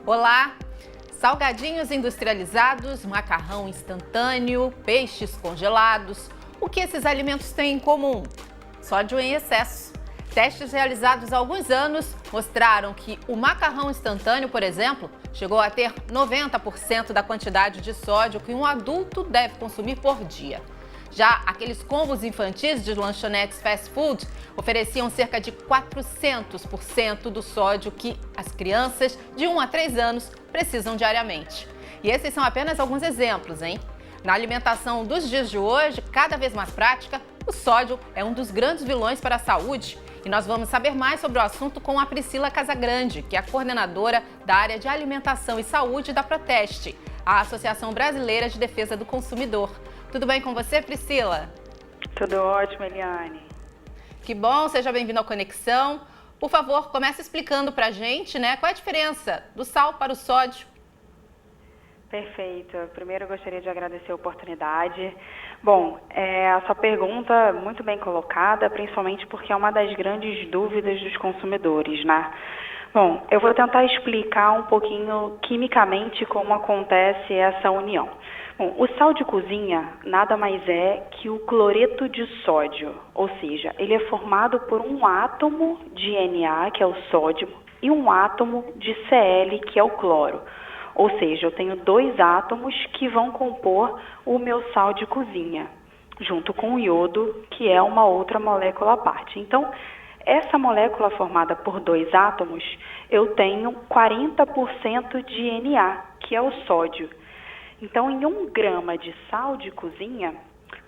Olá! Salgadinhos industrializados, macarrão instantâneo, peixes congelados. O que esses alimentos têm em comum? Sódio em excesso. Testes realizados há alguns anos mostraram que o macarrão instantâneo, por exemplo, chegou a ter 90% da quantidade de sódio que um adulto deve consumir por dia. Já aqueles combos infantis de lanchonetes fast food ofereciam cerca de 400% do sódio que as crianças de 1 a 3 anos precisam diariamente. E esses são apenas alguns exemplos, hein? Na alimentação dos dias de hoje, cada vez mais prática, o sódio é um dos grandes vilões para a saúde. E nós vamos saber mais sobre o assunto com a Priscila Casagrande, que é a coordenadora da área de alimentação e saúde da Proteste, a Associação Brasileira de Defesa do Consumidor. Tudo bem com você, Priscila? Tudo ótimo, Eliane. Que bom, seja bem-vindo ao Conexão. Por favor, comece explicando pra gente, qual é a diferença do sal para o sódio. Perfeito. Primeiro, eu gostaria de agradecer a oportunidade. Bom, a sua pergunta muito bem colocada, principalmente porque é uma das grandes dúvidas dos consumidores, né? Bom, eu vou tentar explicar um pouquinho quimicamente como acontece essa união. Bom, o sal de cozinha nada mais é que o cloreto de sódio, ou seja, ele é formado por um átomo de Na, que é o sódio, e um átomo de Cl, que é o cloro. Ou seja, eu tenho 2 átomos que vão compor o meu sal de cozinha, junto com o iodo, que é uma outra molécula à parte. Então, essa molécula formada por 2 átomos, eu tenho 40% de Na, que é o sódio. Então, em 1 grama de sal de cozinha,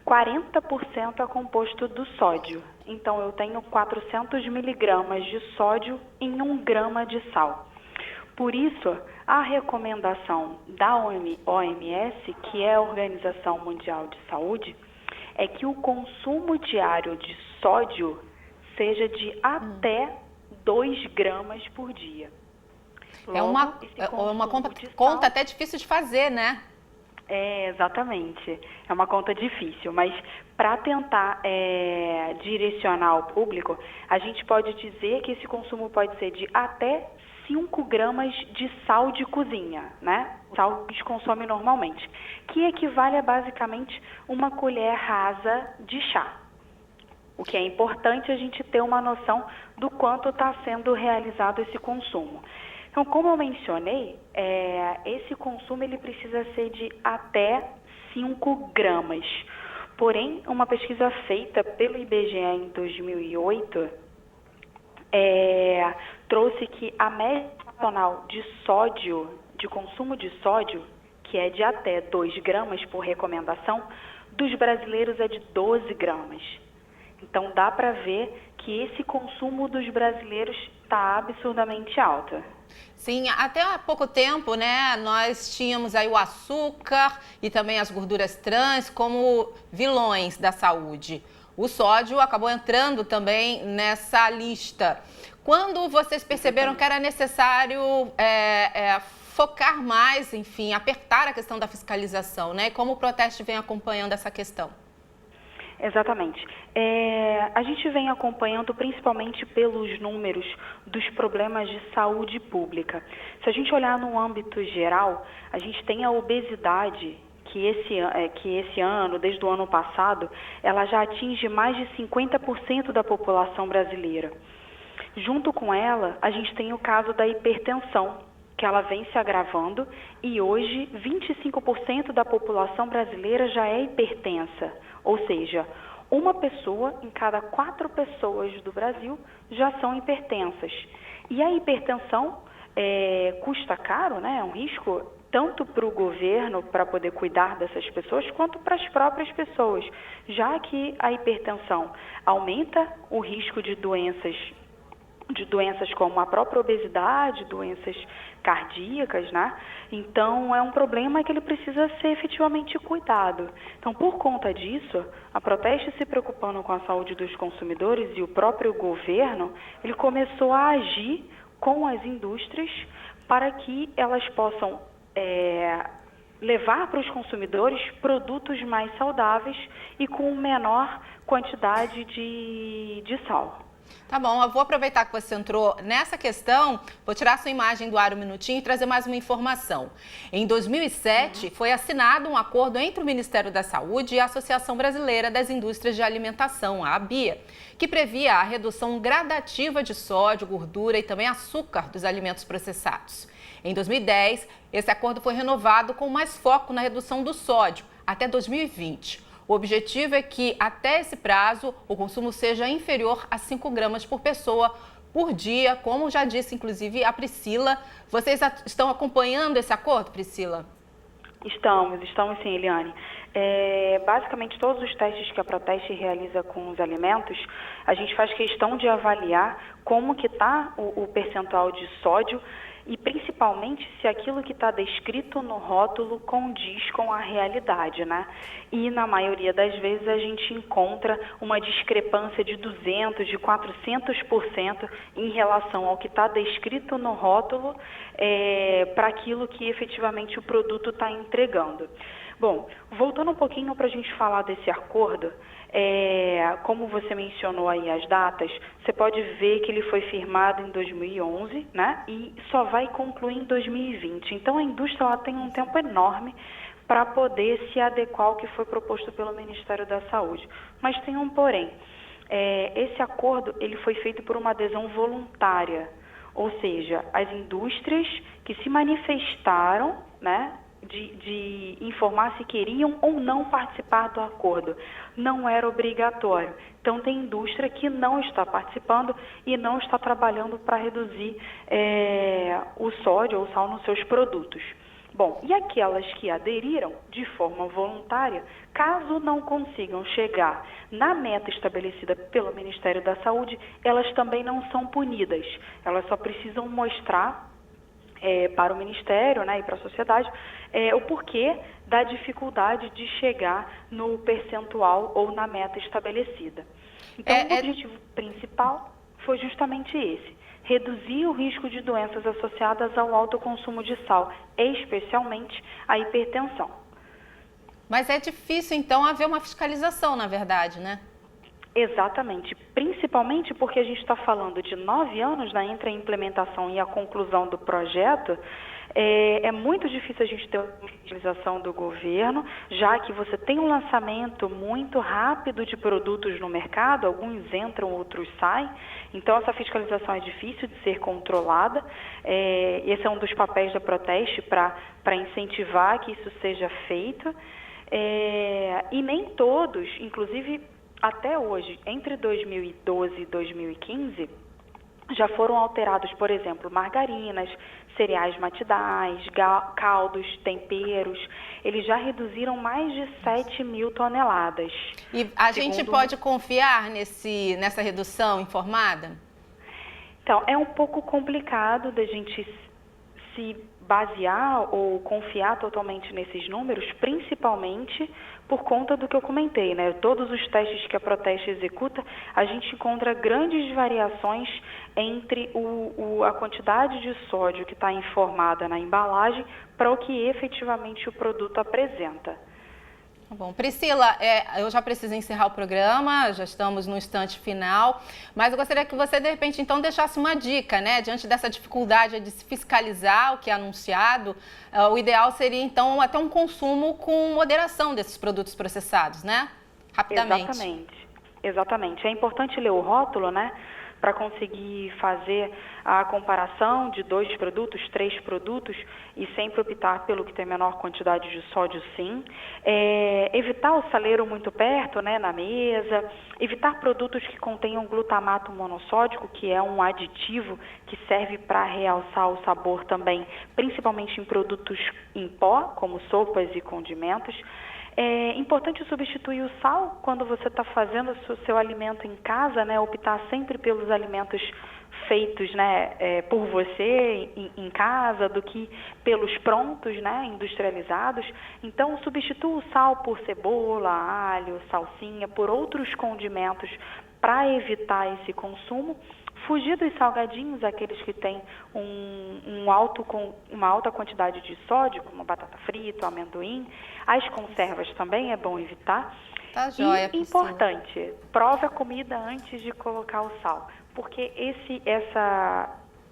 40% é composto do sódio. Então, eu tenho 400 miligramas de sódio em 1 grama de sal. Por isso, a recomendação da OMS, que é a Organização Mundial de Saúde, é que o consumo diário de sódio seja de até 2 gramas por dia. Logo, é uma conta até difícil de fazer, né? Exatamente. É uma conta difícil, mas para tentar direcionar o público, a gente pode dizer que esse consumo pode ser de até 5 gramas de sal de cozinha, né? Sal que a gente consome normalmente, que equivale a basicamente uma colher rasa de chá. O que é importante a gente ter uma noção do quanto está sendo realizado esse consumo. Então, como eu mencionei, esse consumo ele precisa ser de até 5 gramas. Porém, uma pesquisa feita pelo IBGE em 2008 trouxe que a média nacional de sódio, de consumo de sódio, que é de até 2 gramas por recomendação, dos brasileiros é de 12 gramas. Então, dá para ver que esse consumo dos brasileiros está absurdamente alto. Sim, até há pouco tempo, nós tínhamos aí o açúcar e também as gorduras trans como vilões da saúde. O sódio acabou entrando também nessa lista. Quando vocês perceberam que era necessário focar mais, enfim, apertar a questão da fiscalização, e como o Proteste vem acompanhando essa questão? Exatamente. A gente vem acompanhando principalmente pelos números dos problemas de saúde pública. Se a gente olhar no âmbito geral, a gente tem a obesidade, que esse ano, desde o ano passado, ela já atinge mais de 50% da população brasileira. Junto com ela, a gente tem o caso da hipertensão, que ela vem se agravando e hoje 25% da população brasileira já é hipertensa, ou seja, uma pessoa em cada 4 pessoas do Brasil já são hipertensas. E a hipertensão custa caro, é um risco tanto para o governo para poder cuidar dessas pessoas, quanto para as próprias pessoas, já que a hipertensão aumenta o risco de doenças como a própria obesidade, doenças cardíacas, Então, é um problema que ele precisa ser efetivamente cuidado. Então, por conta disso, a Proteste se preocupando com a saúde dos consumidores e o próprio governo, ele começou a agir com as indústrias para que elas possam levar para os consumidores produtos mais saudáveis e com menor quantidade de sal. Tá bom, eu vou aproveitar que você entrou nessa questão, vou tirar sua imagem do ar um minutinho e trazer mais uma informação. Em 2007, foi assinado um acordo entre o Ministério da Saúde e a Associação Brasileira das Indústrias de Alimentação, a ABIA, que previa a redução gradativa de sódio, gordura e também açúcar dos alimentos processados. Em 2010, esse acordo foi renovado com mais foco na redução do sódio, até 2020. O objetivo é que, até esse prazo, o consumo seja inferior a 5 gramas por pessoa por dia, como já disse, inclusive, a Priscila. Vocês estão acompanhando esse acordo, Priscila? Estamos sim, Eliane. Basicamente, todos os testes que a Proteste realiza com os alimentos, a gente faz questão de avaliar como que está o percentual de sódio e principalmente se aquilo que está descrito no rótulo condiz com a realidade, né? E na maioria das vezes a gente encontra uma discrepância de 200%, de 400% em relação ao que está descrito no rótulo para aquilo que efetivamente o produto está entregando. Bom, voltando um pouquinho para a gente falar desse acordo, como você mencionou aí as datas, você pode ver que ele foi firmado em 2011, né? E só vai concluir em 2020. Então a indústria ela tem um tempo enorme para poder se adequar ao que foi proposto pelo Ministério da Saúde. Mas tem um porém. Esse acordo ele foi feito por uma adesão voluntária, ou seja, as indústrias que se manifestaram, né? De informar se queriam ou não participar do acordo. Não era obrigatório. Então, tem indústria que não está participando e não está trabalhando para reduzir o sódio ou o sal nos seus produtos. Bom, e aquelas que aderiram de forma voluntária, caso não consigam chegar na meta estabelecida pelo Ministério da Saúde, elas também não são punidas. Elas só precisam mostrar para o Ministério, né, e para a sociedade, o porquê da dificuldade de chegar no percentual ou na meta estabelecida. Então, o objetivo principal foi justamente esse: reduzir o risco de doenças associadas ao alto consumo de sal, especialmente a hipertensão. Mas é difícil, então, haver uma fiscalização, na verdade, né? Exatamente, principalmente porque a gente está falando de 9 anos, né, entre a implementação e a conclusão do projeto. É muito difícil a gente ter uma fiscalização do governo, já que você tem um lançamento muito rápido de produtos no mercado, alguns entram, outros saem, então essa fiscalização é difícil de ser controlada. Esse é um dos papéis da Proteste para incentivar que isso seja feito, e nem todos, inclusive até hoje, entre 2012 e 2015, já foram alterados, por exemplo, margarinas, cereais matidais, caldos, temperos. Eles já reduziram mais de 7 mil toneladas. E a gente pode confiar nessa redução informada? Então, é um pouco complicado da gente se basear ou confiar totalmente nesses números, principalmente por conta do que eu comentei, né? Todos os testes que a Proteste executa, a gente encontra grandes variações entre a quantidade de sódio que está informada na embalagem para o que efetivamente o produto apresenta. Bom, Priscila, eu já preciso encerrar o programa, já estamos no instante final, mas eu gostaria que você, de repente, então, deixasse uma dica, né? Diante dessa dificuldade de se fiscalizar o que é anunciado, o ideal seria, então, até um consumo com moderação desses produtos processados, né? Rapidamente. Exatamente. É importante ler o rótulo, né? Para conseguir fazer a comparação de 2 produtos, 3 produtos e sempre optar pelo que tem menor quantidade de sódio, sim. Evitar o saleiro muito perto, né, na mesa. Evitar produtos que contenham glutamato monossódico, que é um aditivo que serve para realçar o sabor também, principalmente em produtos em pó, como sopas e condimentos. É importante substituir o sal quando você está fazendo o seu alimento em casa, né? Optar sempre pelos alimentos feitos, né, por você em casa, do que pelos prontos, né, industrializados. Então, substitua o sal por cebola, alho, salsinha, por outros condimentos para evitar esse consumo. Fugir dos salgadinhos, aqueles que têm uma alta quantidade de sódio, como batata frita, amendoim. As conservas também é bom evitar. Tá joia, E Priscila. importante, prove a comida antes de colocar o sal, porque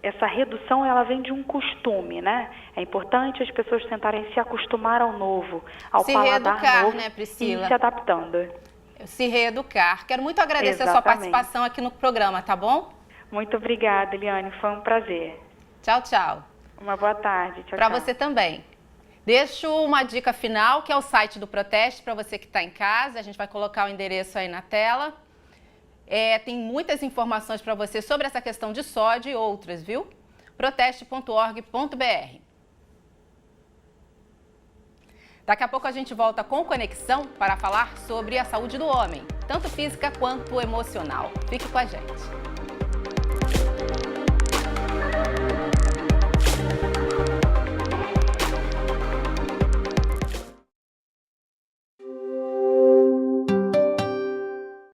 essa redução ela vem de um costume, né? É importante as pessoas tentarem se acostumar ao novo, ao Se paladar reeducar, novo, né, e Priscila? ir se adaptando. Se reeducar. Quero muito agradecer a sua Exatamente. participação aqui no programa, tá bom? Muito obrigada, Eliane, foi um prazer. Tchau, tchau. Uma boa tarde. Tchau, Para tchau. você também. Deixo uma dica final, que é o site do Proteste, para você que está em casa. A gente vai colocar o endereço aí na tela. Tem muitas informações para você sobre essa questão de sódio e outras, viu? proteste.org.br. Daqui a pouco a gente volta com Conexão para falar sobre a saúde do homem, tanto física quanto emocional. Fique com a gente.